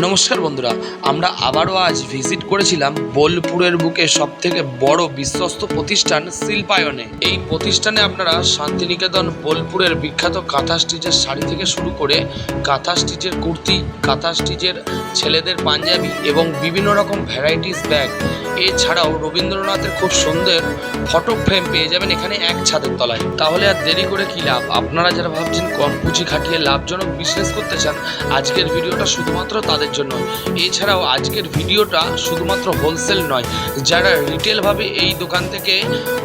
নমস্কার বন্ধুরা, আমরা আবারও আজ ভিজিট করেছিলাম বোলপুরের বুকে সবথেকে বড় বিশ্বস্ত প্রতিষ্ঠান শিল্পায়নে। এই প্রতিষ্ঠানে আপনারা শান্তিনিকেতন বোলপুরের বিখ্যাত কাঁথা স্টিচের শাড়ি থেকে শুরু করে কাঁথা স্টিচের কুর্তি, কাঁথা স্টিচের ছেলেদের পাঞ্জাবি এবং বিভিন্ন রকম ভ্যারাইটিস ব্যাগ, এছাড়াও রবীন্দ্রনাথের খুব সুন্দর ফটো ফ্রেম পেয়ে যাবেন এখানে এক ছাদের তলায়। তাহলে আর দেরি করে কি লাভ? আপনারা যারা ভাবছেন কম পুঁজি খাটিয়ে লাভজনক বিজনেস করতে চান, আজকের ভিডিওটা শুধুমাত্র তাদের জন্য। এছাড়াও আজকের ভিডিওটা শুধুমাত্র হোলসেল নয়, যারা রিটেলভাবে এই দোকান থেকে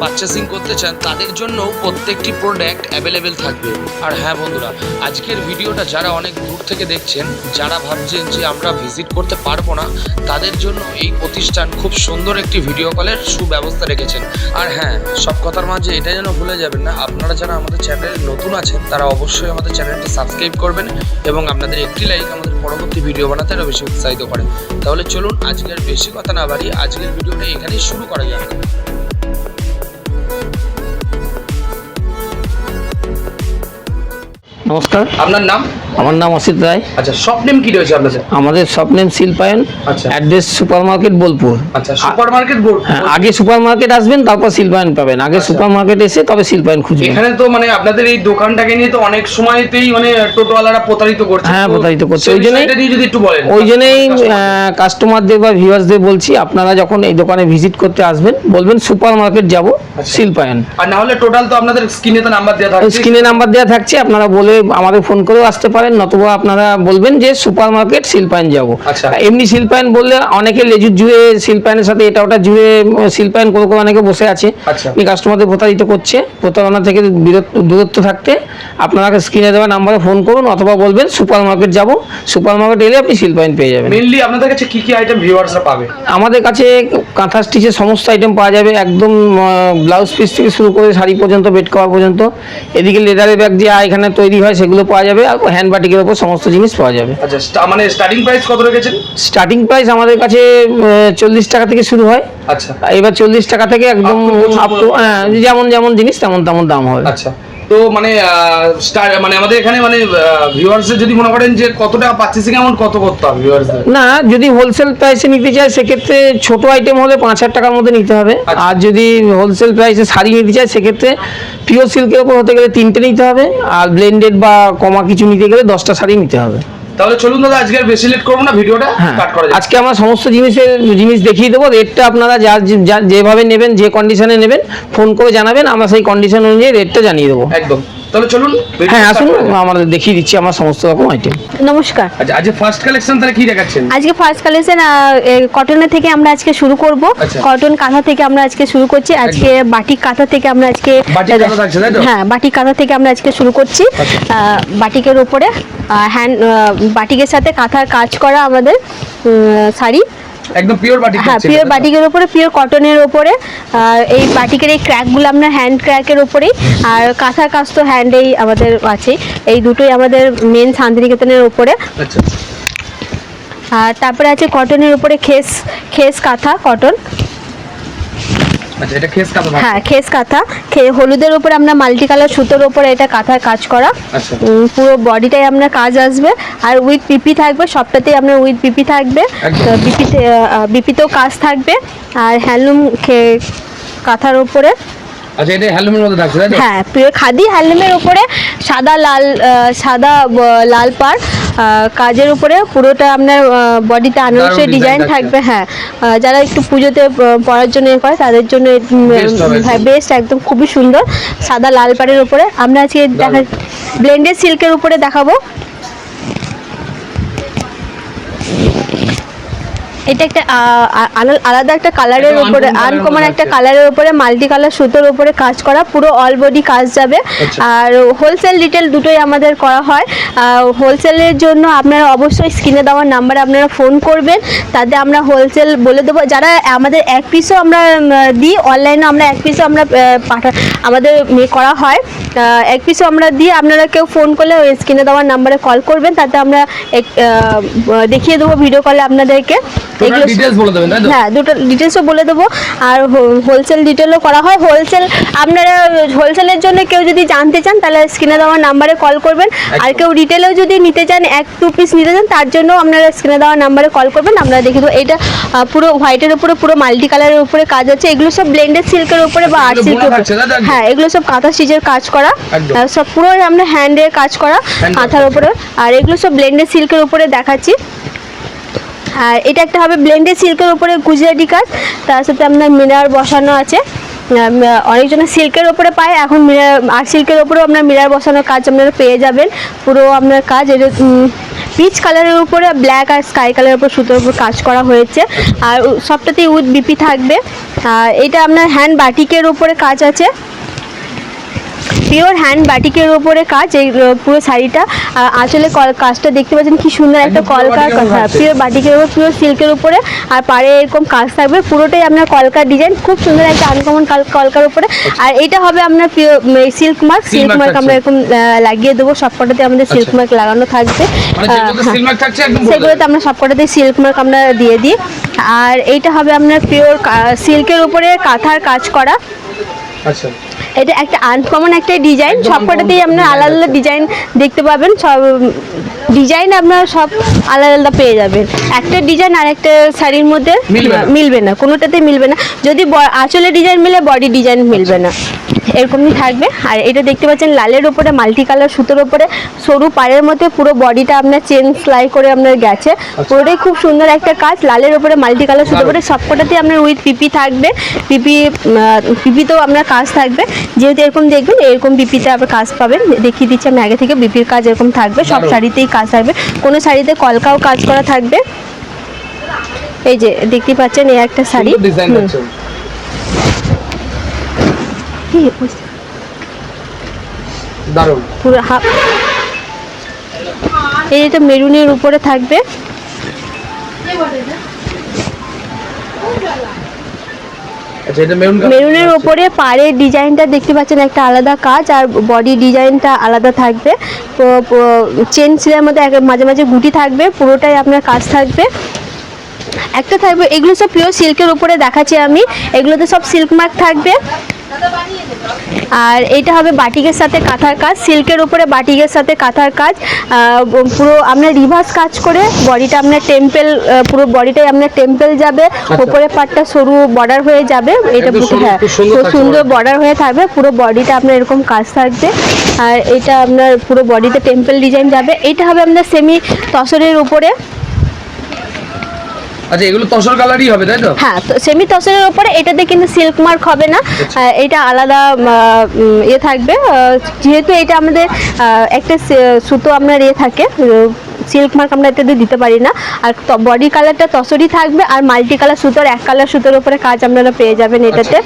পারচেসিং করতে চান তাদের জন্য প্রত্যেকটি প্রোডাক্ট অ্যাভেলেবেল থাকবে। আর হ্যাঁ বন্ধুরা, আজকের ভিডিওটা যারা অনেক দূর থেকে দেখছেন, যারা ভাবছেন যে আমরা ভিজিট করতে পারবো না, তাদের জন্য এই প্রতিষ্ঠান খুব সুন্দর একটি ভিডিও কলের সুব্যবস্থা রেখেছেন। আর হ্যাঁ, সব কথার মাঝে এটা যেন ভুলে যাবেন না, আপনারা যারা আমাদের চ্যানেলে নতুন আছেন তারা অবশ্যই আমাদের চ্যানেলটি সাবস্ক্রাইব করবেন এবং আপনাদের একটি লাইক আমাদের পরবর্তী ভিডিও বানাতে আরও বেশি উৎসাহিত করে। তাহলে চলুন আজকের বেশি কথা না বাড়িয়ে আজকের ভিডিওটা এখানেই শুরু করা যাক। নমস্কার, আপনার নাম? আমার নাম অসিত রায়। আচ্ছা, শপ নেম কি রয়েছে আপনাদের? আমাদের শপ নেম শিল্পায়ন। আচ্ছা, অ্যাড্রেস সুপার মার্কেট বোলপুর। আচ্ছা, সুপার মার্কেট বোর্ড। হ্যাঁ, আগে সুপার মার্কেট আসবেন, তারপর শিল্পায়ন পাবেন। আগে সুপার মার্কেট এসে তবে শিল্পায়ন খুঁজবেন। এখানে তো মানে আপনাদের এই দোকানটাকে নিয়ে তো অনেক সময়তেই মানে টোটোওয়ালারা প্রতারিত করছে। হ্যাঁ, প্রতারিত করছে। ওই জন্যই যদি একটু বলেন। ওই জন্যই কাস্টমারদের বা ভিউয়ার্সদের বলছি, আপনারা যখন এই দোকানে ভিজিট করতে আসবেন বলবেন সুপার মার্কেট যাব, শিল্পায়ন। আর না হলে টোটাল তো আপনাদের স্ক্রিনে তো নাম্বার দেওয়া থাকছে। স্ক্রিনে নাম্বার দেওয়া থাকছে, আপনারা বলে আমাদের ফোন করেও আসতে পারেন, নতুবা আপনারা বলবেন যে সুপার মার্কেট শিল্পায়ন যাব। আচ্ছা, এমনি শিল্পায়ন বললে অনেকে লেজুর জুড়ে শিল্পায়নের সাথে এটা ওটা জুড়ে শিল্পায়ন করে অনেকে বসে আছে, কাস্টমারদের প্রতারিত করছে। প্রতারণা থেকে দূরত্ব থাকতে আপনারা স্ক্রিনে দেওয়া নাম্বারে ফোন করুন, অথবা বলবেন সুপার মার্কেট যাব। সুপার মার্কেট এলে আপনি শিল্পায়ন পেয়ে যাবেন। মেইনলি আপনাদের কাছে কি কি আইটেম ভিউয়ার্সরা পাবে? আমাদের কাছে কাঁথা স্টিচের সমস্ত আইটেম পাওয়া যাবে, একদম ব্লাউজ পিস থেকে শুরু করে শাড়ি পর্যন্ত, বেড কভার পর্যন্ত। এদিকে লেদারের ব্যাগ যে এখানে তৈরি হয় সেগুলো পাওয়া যাবে, আর হ্যান্ড বাটিকের উপর সমস্ত জিনিস পাওয়া যাবে। আচ্ছা, মানে স্টার্টিং প্রাইস কত রেখেছেন? স্টার্টিং প্রাইস আমাদের কাছে 40 টাকা থেকে শুরু হয়। আচ্ছা, এবার 40 টাকা থেকে একদম আপ টু যেমন যেমন জিনিস তেমন তেমন দাম হবে। আচ্ছা, তো মানে মানে আমাদের এখানে মানে ভিউয়ার্সদের যদি মনে করেন যে কত টাকা পারচেসিং অ্যামাউন্ট কত করতে হবে ভিউয়ার্সদের? না, যদি হোলসেল প্রাইসে নিতে চায় সেক্ষেত্রে ছোট আইটেম হলে 5,000 টাকার মধ্যে নিতে হবে। আর যদি হোলসেল প্রাইসে শাড়ি নিতে চায় সেক্ষেত্রে পিওর সিল্কের উপর হতে গেলে 3টে নিতে হবে, আর ব্লেন্ডেড বা কমা কিছু নিতে গেলে 10টা শাড়ি নিতে হবে। তাহলে চলুন দাদা, আজকে আর বেশি লেট করবো না, ভিডিওটা স্টার্ট করা যাক। আজকে আমরা সমস্ত জিনিস দেখিয়ে দেবো। রেটটা আপনারা যেভাবে নেবেন, যে কন্ডিশনে নেবেন ফোন করে জানাবেন, আমরা সেই কন্ডিশন অনুযায়ী রেটটা জানিয়ে দেবো। একদম। তাহলে চলুন, হ্যাঁ আসুন, আমরা দেখিয়ে দিচ্ছি আমার সমস্ত রকম আইটেম। নমস্কার। আচ্ছা, আজকে ফার্স্ট কালেকশন তাহলে কি দেখাচ্ছেন? আজকে ফার্স্ট কালেকশন কটনের থেকে আমরা আজকে শুরু করব। কটন কাঁথা থেকে আমরা আজকে শুরু করছি। আজকে বাটিক কাঁথা থেকে আমরা আজকে, হ্যাঁ বাটিক কাঁথা থেকে আমরা আজকে শুরু করছি। বাটিকের উপরে বাটিকের সাথে কাঁথার কাজ করা আমাদের শাড়ি, একদম পিওর বাটিক। হ্যাঁ, পিওর বাটিকের উপরে, পিওর কটনের উপরে। এই বাটিকের এই ক্র্যাকগুলো আমরা হ্যান্ড ক্র্যাকের উপরেই, আর কাঁথার কাজ তো হ্যান্ডেই আমাদের আছে। এই দুটোই আমাদের মেন শান্তিনিকেতনের উপরে। আচ্ছা, আর তারপরে আছে কটনের উপরে খেস কাঁথা কটন। আচ্ছা, এটা খেস কাঁথা। হ্যাঁ, খেস কাঁথা। হলুদের উপরে আমরা মাল্টি কালার সুতোর উপরে এটা কাঁথার কাজ করা। আচ্ছা, পুরো বডিটাই আমরা কাজ আসবে, আর উইথ পিপি থাকবে, সবটাতেই আপনার উইথ পিপি থাকবে। বিপিতেও কাজ থাকবে। আর হ্যান্ডলুম কাঁথার উপরে। আচ্ছা, এটা হ্যান্ডলুমের মধ্যে থাকছে তাই তো? হ্যাঁ, পিওর খাদি হ্যান্ডলুমের উপরে সাদা লাল পাড় কাজের উপরে পুরোটা আপনার বডিতে আনারসের ডিজাইন থাকবে। হ্যাঁ, যারা একটু পুজোতে পরার জন্য করে তাদের জন্য বেস্ট, একদম খুবই সুন্দর। সাদা লাল পাড়ের উপরে আমরা আজকে ব্লেন্ডেড সিল্কের উপরে দেখাবো। এটা একটা আলাদা একটা কালারের উপরে, আনকমন একটা কালারের উপরে মাল্টি কালার সুতোর উপরে কাজ করা, পুরো অল বডি কাজ যাবে। আর হোলসেল রিটেল দুটোই আমাদের করা হয়। হোলসেলের জন্য আপনারা অবশ্যই স্ক্রিনে দেওয়ার নাম্বারে আপনারা ফোন করবেন, তাতে আমরা হোলসেল বলে দেবো। যারা আমাদের এক পিসও আমরা দিই, অনলাইনে আমরা এক পিসও আমরা আমাদের করা হয়, এক পিসও আমরা দিই। আপনারা কেউ ফোন করলে ওই স্ক্রিনে দেওয়ার নাম্বারে কল করবেন, তাতে আমরা দেখিয়ে দেবো ভিডিও কলে আপনাদেরকে। এগুলো ডিটেইলস বলে দেবেন তাই তো? হ্যাঁ, দুটো ডিটেলসও বলে দেবো। আর হোলসেল ডিটেলও করা হয়। হোলসেল আপনারা হোলসেলের জন্য কেউ যদি জানতে চান তাহলে স্ক্রিনে দেওয়া নাম্বারে কল করবেন। আর কেউ রিটেলেও যদি নিতে চান 1-2 পিস নিতে চান তার জন্য আপনারা স্ক্রিনে দেওয়া নাম্বারে কল করবেন, আমরা দেখিয়ে দেবো। এটা পুরো হোয়াইটের উপরে পুরো মাল্টি কালারের উপরে কাজ আছে। এগুলো সব ব্লেন্ডেড সিল্কের উপরে বা আর্ট সিল্কের উপরে, হ্যাঁ এগুলো সব কাঁথা স্টিচের কাজ করা, সব পুরো আমরা হ্যান্ডের কাজ করা কাঁথার উপরে। আর এগুলো সব ব্লেন্ডেড সিল্কের উপরে দেখাচ্ছি। আর এটা একটা হবে ব্লেন্ডেড সিল্কের উপরে গুজরাটি কাজ, তার সাথে আপনার মিনার বসানো আছে। অনেকজনের সিল্কের ওপরে পায়, এখন মিনার আর সিল্কের ওপরেও আপনার মিনার বসানোর কাজ আপনারা পেয়ে যাবেন। পুরো আপনার কাজ এটা পিচ কালারের উপরে ব্ল্যাক আর স্কাই কালারের উপর সুতোর উপর কাজ করা হয়েছে। আর সবটাতেই উইথ বিপি থাকবে। আর এটা আপনার হ্যান্ড বাটিকের উপরে কাজ আছে, পিওর হ্যান্ড বাটিকের উপরে কাজ। এই পুরো শাড়িটা আঁচলে কাজটা দেখতে পাচ্ছেন কি সুন্দর একটা কলকার, হ্যাঁ পিওর বাটিকের উপর পিওর সিল্কের উপরে। আর পাড়ে এরকম কাজ থাকবে, পুরোটাই আপনার কলকার ডিজাইন, খুব সুন্দর একটা আনকমন কলকার উপরে। আর এটা হবে আপনার pure silk mark. Silk mark আমরা এরকম লাগিয়ে দেবো, সবকটাতে আমাদের সিল্ক মার্ক লাগানো থাকবে। সেগুলোতে আমরা সবকটাতে সিল্ক মার্ক আমরা দিয়ে দিই। আর এইটা হবে আপনার পিওর সিল্কের উপরে কাঁথার কাজ করা। আচ্ছা, এটা একটা আনকমন একটা ডিজাইন, সবকটাতেই আপনার আলাদা আলাদা ডিজাইন দেখতে পাবেন। সব ডিজাইন আপনারা সব আলাদা আলাদা পেয়ে যাবেন। একটা ডিজাইন আর একটা শাড়ির মধ্যে মিলবে না, কোনোটাতে মিলবে না। যদি আঁচলে ডিজাইন মিলে বডি ডিজাইন মিলবে না, এরকমই থাকবে। আর এটা দেখতে পাচ্ছেন লালের উপরে মাল্টি কালার সুতোর উপরে সরু পাড়ের মধ্যে পুরো বডিটা আপনার চেন সেলাই করে আপনার গেছে, পুরোটাই খুব সুন্দর একটা কাজ। লালের উপরে মাল্টি কালার সুতোর উপরে সবকটাতে আপনার উইথ পিপি থাকবে। পিপিতেও আপনার কাজ থাকবে, যেহেতু এরকম দেখবেন এরকম বিপিতে আপনার কাজ পাবেন। দেখিয়ে দিচ্ছি আমি আগে থেকে, বিপির কাজ এরকম থাকবে, সব শাড়িতেই কাজ থাকবে, কোনো শাড়িতে কলকাও কাজ করা থাকবে। এই যে দেখতে পাচ্ছেন এই একটা শাড়ি, দারুণ পুরো হাফ। এই যেটা মেরুনের উপরে থাকবে, মেরুনের উপরে পাড়ের ডিজাইনটা দেখতে পাচ্ছেন একটা আলাদা কাজ, আর বডি ডিজাইনটা আলাদা থাকবে। চেন সিলের মধ্যে মাঝে মাঝে গুটি থাকবে, পুরোটাই আপনার কাজ থাকবে। একটা থাকবে, এগুলো সব পিওর সিল্কের উপরে দেখাচ্ছি আমি, এগুলোতে সব সিল্ক মার্ক থাকবে। আর এটা হবে বাটিকের সাথে কাঁথার কাজ, সিল্কের উপরে বাটিকের সাথে কাঁথার কাজ। পুরো আপনার রিভার্স কাজ করে বডিটা আপনার টেম্পেল, পুরো বডিটাই আপনার টেম্পেল যাবে, উপরের পাটটা সরু বর্ডার হয়ে যাবে। এটা হ্যাঁ খুব সুন্দর বর্ডার হয়ে থাকবে, পুরো বডিটা আপনার এরকম কাজ থাকবে। আর এটা আপনার পুরো বডিতে টেম্পেল ডিজাইন যাবে। এটা হবে আপনার সেমি তসরের উপরে। আচ্ছা, এগুলো তসর কালারই হবে তাই তো? হ্যাঁ, তো সেমি তসরের উপরে, এটাতে কিন্তু সিল্ক মার্ক হবে না, এটা আলাদা ইয়ে থাকবে। যেহেতু এটা আমাদের একটা সুতো আপনার ইয়ে থাকে, সিল্ক মার্ক আমরা এটাতে দিতে পারি না। আর বডি কালারটা তসরই থাকবে, আর মাল্টি কালার সুতোর এক কালার সুতোর উপরে কাজ আপনারা পেয়ে যাবেন এটাতে।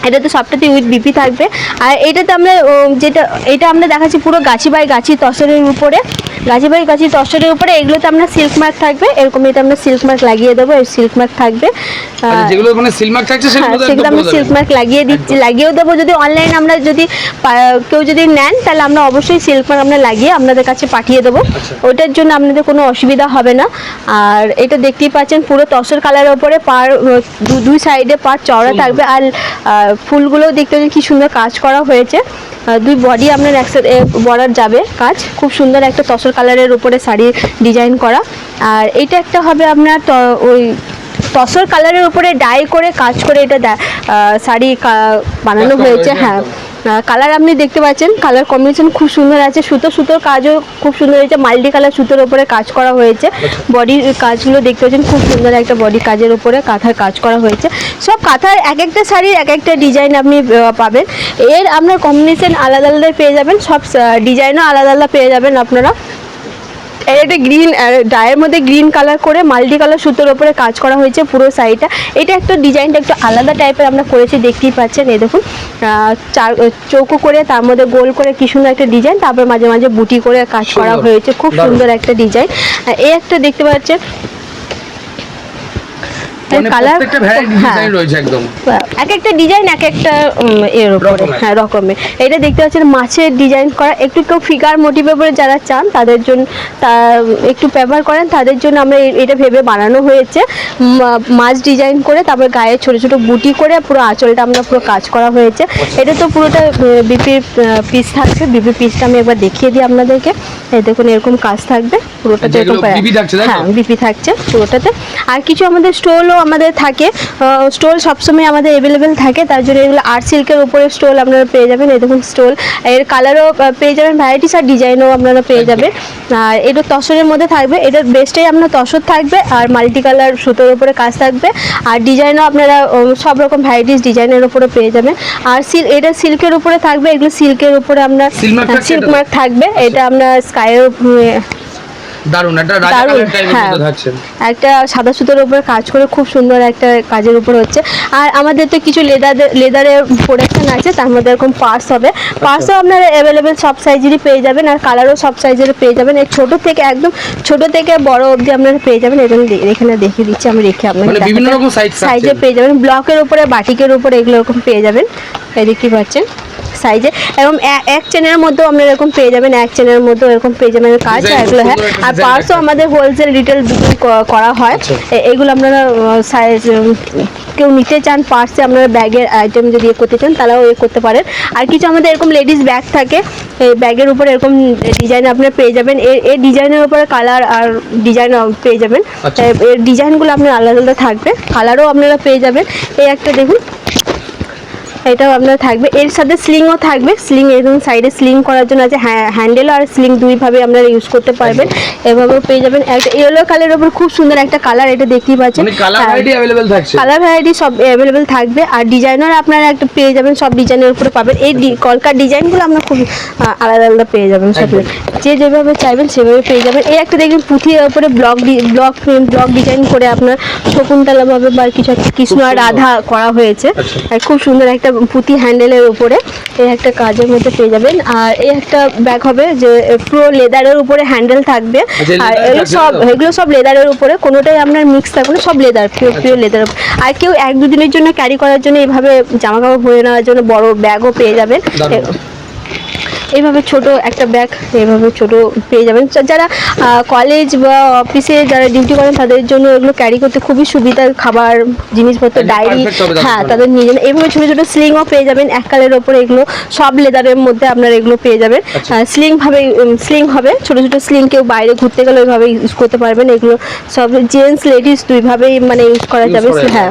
এটাতে সবটাতে উইথ বিপি থাকবে। আর এটাতে আমরা যেটা এটা আমরা দেখাচ্ছি পুরো গাছি বাই গাছি তসরের উপরে, গাছি বাই গাছি তসরের উপরে। এগুলোতে আপনার সিল্ক মার্ক থাকবে, এরকম এটা আমরা সিল্ক মার্ক লাগিয়ে দেবো, এই সিল্ক মার্ক থাকবে। যেগুলো মানে সিল্ক মার্ক থাকছে সেগুলো আমরা সিল্ক মার্ক লাগিয়ে দিচ্ছি, লাগিয়েও দেবো। যদি অনলাইন আমরা যদি কেউ যদি নেন তাহলে আমরা অবশ্যই সিল্ক মার্ক আমরা লাগিয়ে আপনাদের কাছে পাঠিয়ে দেবো, ওইটার জন্য আপনাদের কোনো অসুবিধা হবে না। আর এটা দেখতেই পাচ্ছেন পুরো তসর কালারের উপরে, পার দুই সাইডে পার চওড়া থাকবে। আর ফুলগুলো দেখতে কি সুন্দর কাজ করা হয়েছে, দুই বডি আপনার একসাথে বর্ডার যাবে কাজ, খুব সুন্দর একটা তসর কালারের উপরে শাড়ি ডিজাইন করা। আর এটা একটা হবে আপনার ওই তসর কালারের উপরে ডাই করে কাজ করে এটা শাড়ি বানানো হয়েছে। হ্যাঁ, কালার আপনি দেখতে পাচ্ছেন, কালার কম্বিনেশন খুব সুন্দর আছে, সুতোর কাজও খুব সুন্দর হয়েছে, মাল্টি কালার সুতোর উপরে কাজ করা হয়েছে। বডির কাজগুলো দেখতে পাচ্ছেন, খুব সুন্দর একটা বডি কাজের উপরে কাঁথার কাজ করা হয়েছে। সব কাঁথার এক একটা শাড়ির এক একটা ডিজাইন আপনি পাবেন, এর আপনার কম্বিনেশন আলাদা আলাদা পেয়ে যাবেন, সব ডিজাইনও আলাদা আলাদা পেয়ে যাবেন আপনারা। এর একটা গ্রিন ডায়ের মধ্যে গ্রিন কালার করে মাল্টি কালার সুতোর উপরে কাজ করা হয়েছে পুরো শাড়িটা। এটা একটা ডিজাইনটা একটু আলাদা টাইপের আমরা করেছি, দেখতেই পাচ্ছেন। এই দেখুন চৌকো করে তার মধ্যে গোল করে কি সুন্দর একটা ডিজাইন, তারপর মাঝে মাঝে বুটি করে কাজ করা হয়েছে, খুব সুন্দর একটা ডিজাইন। এই একটা দেখতে পাচ্ছেন, কালার প্রত্যেকটা ভ্যারাইটি ডিজাইন রয়েছে একদম, এক একটা ডিজাইন এক একটা এর উপরে হ্যাঁ রকমের। এটা দেখতে পাচ্ছেন মাছের ডিজাইন করা, একটু কেউ ফিগার মোটিভের উপরে যারা চান তাদের জন্য একটু ব্যবহার করেন তাদের জন্য আমরা এটা ভেবে বানানো হয়েছে। মাছ ডিজাইন করে তারপর গায়ে ছোট ছোট বুটি করে পুরো আঁচলটা আমরা পুরো কাজ করা হয়েছে। এটা তো পুরোটা বিপির পিস থাকছে, বিপি পিসটা আমি একবার দেখিয়ে দিই আপনাদেরকে। এই দেখুন এরকম কাজ থাকবে পুরোটাতে, হ্যাঁ বিপি থাকছে পুরোটাতে। আর কিছু আমাদের স্টোলও আমাদের থাকে, স্টোল সবসময় আমাদের অ্যাভেলেবেল থাকে, তার জন্য এগুলো আর্ট সিল্কের উপরে স্টোল আপনারা পেয়ে যাবেন। এই দেখুন স্টোল, এর কালারও পেয়ে যাবেন, ভ্যারাইটিস আর ডিজাইনও আপনারা পেয়ে যাবেন। আর এটা তসরের মধ্যে থাকবে, এটার বেস্টেই আপনার তসর থাকবে আর মাল্টি কালার সুতোর উপরে কাজ থাকবে। আর ডিজাইনও আপনারা সব রকম ভ্যারাইটিস ডিজাইনের উপরে পেয়ে যাবেন। আর এটা সিল্কের উপরে থাকবে, এগুলো সিল্কের উপরে আপনার সিল্ক মার্ক থাকবে। এটা আপনার স্কাইয়ের দারুণ একটা রাজা কালার টাইপের মধ্যে থাকছে, একটা সাদা সুতোর উপরে কাজ করে খুব সুন্দর একটা কাজের উপর হচ্ছে। আর আমাদের তো কিছু লেদারের প্রোডাকশন আছে, তার মধ্যে এরকম পার্স হবে, পার্সও আপনারা অ্যাভেলেবেল সব সাইজেরই পেয়ে যাবেন। আর কালারও সব সাইজের পেয়ে যাবেন, এই ছোট থেকে একদম ছোট থেকে বড় অবধি আপনারা পেয়ে যাবেন। এখানে দেখিয়ে দিচ্ছি, আমি রেখে আপনাকে বিভিন্ন রকম সাইজে পেয়ে যাবেন, ব্লকের উপরে বাটিকের উপরে এগুলো এরকম পেয়ে যাবেন। এই দেখতে পাচ্ছেন সাইজে, এবং এক চেনের মধ্যেও আপনারা এরকম পেয়ে যাবেন, এক চেনের মধ্যেও এরকম পেয়ে যাবেন কাজ এগুলো। হ্যাঁ, আর পার্সও আমাদের হোলসেল রিটেল বিক্রি করা হয়। এগুলো আপনারা সাইজ কেউ নিতে চান পার্সে, আপনারা ব্যাগের আইটেম যদি করতে চান তারাও করতে পারেন। আর কিছু আমাদের এরকম লেডিস ব্যাগ থাকে, এই ব্যাগের উপরে এরকম ডিজাইন আপনারা পেয়ে যাবেন, এর ডিজাইনের উপরে কালার আর ডিজাইন পেয়ে যাবেন। এর ডিজাইনগুলো আপনার আলাদা আলাদা থাকবে, কালারও আপনারা পেয়ে যাবেন। এই একটা দেখুন, এটাও আপনার থাকবে, এর সাথে স্লিংও থাকবে। স্লিং এরকম সাইডে স্লিং করার জন্য আছে, হ্যান্ডেল আর স্লিং দুইভাবে আপনারা ইউজ করতে পারবেন। এভাবেও পেয়ে যাবেন। একটা ইয়েলো কালারের উপর খুব সুন্দর একটা কালার, এটা দেখতেই পাচ্ছেন, কালার ভ্যারাইটি সব অ্যাভেলেবেল থাকবে। আর ডিজাইনার আপনারা একটা পেয়ে যাবেন, সব ডিজাইনের উপরে পাবেন। এই কলকার ডিজাইনগুলো আপনার খুব আলাদা আলাদা পেয়ে যাবেন, সব যে যেভাবে চাইবেন সেভাবে পেয়ে যাবেন। এই একটা দেখবেন পুঁথির উপরে ব্লক ডিজাইন করে আপনার শকুন্তলাভাবে বা কিছু কৃষ্ণ আর রাধা করা হয়েছে, আর খুব সুন্দর একটা পুঁতি হ্যান্ডেলের উপরে এই একটা কাজের মধ্যে পেয়ে যাবেন। আর এই একটা ব্যাগ হবে যে পুরো লেদারের উপরে হ্যান্ডেল থাকবে, আর এগুলো সব লেদারের উপরে, কোনোটাই আপনার মিক্স থাকবে না, সব লেদার, পিওর লেদার। আর কেউ এক দুদিনের জন্য ক্যারি করার জন্য এইভাবে জামা কাপড় ভরে নেওয়ার জন্য বড় ব্যাগও পেয়ে যাবেন। এইভাবে ছোট একটা ব্যাগ এইভাবে ছোট পেয়ে যাবেন। যারা কলেজ বা অফিসে যারা ডিউটি করেন তাদের জন্য এগুলো ক্যারি করতে খুবই সুবিধা, খাবার জিনিসপত্র ডায়েরি, হ্যাঁ তাদের নিয়ে যান। এইভাবে ছোটো ছোটো স্লিংও পেয়ে যাবেন, এক কালের ওপরে, এগুলো সব লেদারের মধ্যে আপনারা এগুলো পেয়ে যাবেন। স্লিং হবে, ছোটো ছোটো স্লিং, কেউ বাইরে ঘুরতে গেলে ওইভাবে ইউজ করতে পারবেন। এগুলো সব জেন্টস লেডিস দুইভাবেই মানে ইউজ করা যাবে। হ্যাঁ,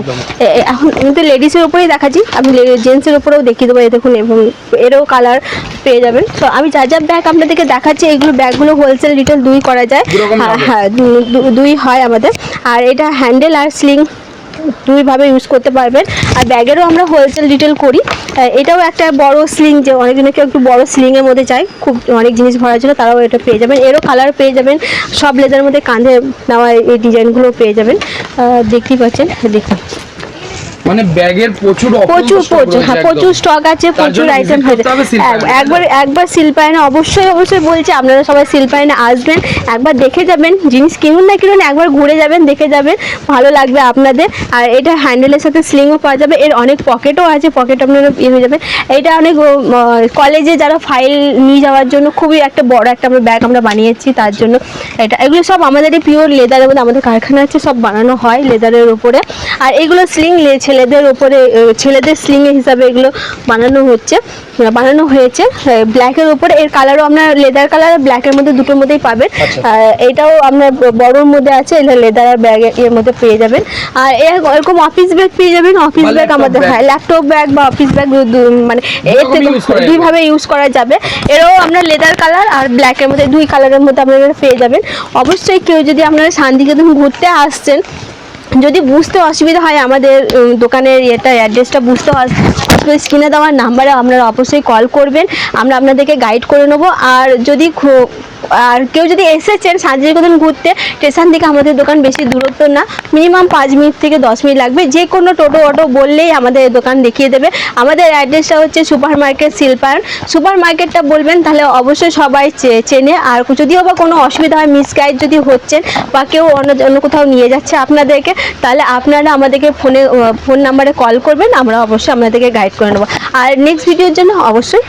এখন কিন্তু লেডিসের উপরেই দেখাচ্ছি, আমি জেন্টসের উপরেও দেখিয়ে দেবো। এই দেখুন, এবং এরও কালার পেয়ে যাবেন। তো আমি যা যা ব্যাগ আপনাদেরকে দেখাচ্ছি, এগুলো ব্যাগগুলো হোলসেল রিটেল দুই করা যায়, হ্যাঁ দুই হয় আমাদের। আর এটা হ্যান্ডেল আর স্লিং দুইভাবে ইউজ করতে পারবেন। আর ব্যাগেরও আমরা হোলসেল রিটেল করি। এটাও একটা বড় স্লিং, যে অনেকজনকে একটু বড় স্লিংয়ের মধ্যে চাই, খুব অনেক জিনিস ভরার জন্য, তারাও এটা পেয়ে যাবেন। এরও কালার পেয়ে যাবেন, সব লেদারের মধ্যে কাঁধে নেওয়া এই ডিজাইনগুলো পেয়ে যাবেন। দেখতেই পাচ্ছেন, দেখুন মানে ব্যাগের প্রচুর স্টক আছে, প্রচুর আইটেম হয়েছে। একবার শিল্পায়নে অবশ্যই বলছি, আপনারা সবাই শিল্পায়নে আসবেন, একবার দেখে যাবেন, জিনিস কিনুন না কিনুন, একবার ঘুরে যাবেন, দেখে যাবেন, ভালো লাগবে আপনাদের। আর এটা হ্যান্ডেলের সাথে স্লিংও পাওয়া যাবে, এর অনেক পকেটও আছে, পকেট আপনারা হয়ে যাবেন। এটা অনেক কলেজে যারা ফাইল নিয়ে যাওয়ার জন্য খুবই একটা বড় একটা ব্যাগ আমরা বানিয়েছি, তার জন্য এগুলো সব আমাদেরই পিওর লেদারের মধ্যে, আমাদের কারখানা আছে, সব বানানো হয় লেদারের উপরে। আর এগুলো স্লিং ছেলেদের উপরে, ছেলেদের স্লিং হিসাবে এগুলো বানানো হয়েছে ব্ল্যাকের উপরে। এর কালারও আপনার লেদার কালার আর ব্ল্যাকের মধ্যে দুটোর মধ্যেই পাবেন। এটাও আপনার বড়োর মধ্যে আছে, এটা লেদার আর ব্যাগ এর মধ্যে পেয়ে যাবেন। আর এরকম অফিস ব্যাগ পেয়ে যাবেন, অফিস ব্যাগ আমাদের, হ্যাঁ ল্যাপটপ ব্যাগ বা অফিস ব্যাগ মানে এর থেকে দুইভাবে ইউজ করা যাবে। এরও আপনার লেদার কালার আর ব্ল্যাকের মধ্যে, দুই কালারের মধ্যে আপনারা পেয়ে যাবেন। অবশ্যই কেউ যদি আপনারা শান্তিনিকেতন ঘুরতে আসছেন, যদি বুঝতে অসুবিধা হয়, আমাদের দোকানের অ্যাড্রেসটা বুঝতে স্ক্রিনে দেওয়ার নাম্বারে আপনারা অবশ্যই কল করবেন, আমরা আপনাদেরকে গাইড করে নেবো। আর কেউ যদি এসেছেন শান্তিনিকেতন ঘুরতে, স্টেশন থেকে আমাদের দোকান বেশি দূরত্ব না, মিনিমাম 5 মিনিট থেকে 10 মিনিট লাগবে। যে কোনো টোটো অটো বললেই আমাদের দোকান দেখিয়ে দেবে। আমাদের অ্যাড্রেসটা হচ্ছে সুপার মার্কেট শিল্পায়ন। সুপার মার্কেটটা বলবেন তাহলে অবশ্যই সবাই চেনে। আর যদিও বা কোনো অসুবিধা হয়, মিসগাইড যদি হচ্ছেন বা কেউ অন্য কোথাও নিয়ে যাচ্ছে আপনাদেরকে, তাহলে আপনারা আমাদেরকে ফোন নাম্বারে কল করবেন, আমরা অবশ্যই আপনাদেরকে গাইড করে নেবো। আর নেক্সট ভিডিওর জন্য অবশ্যই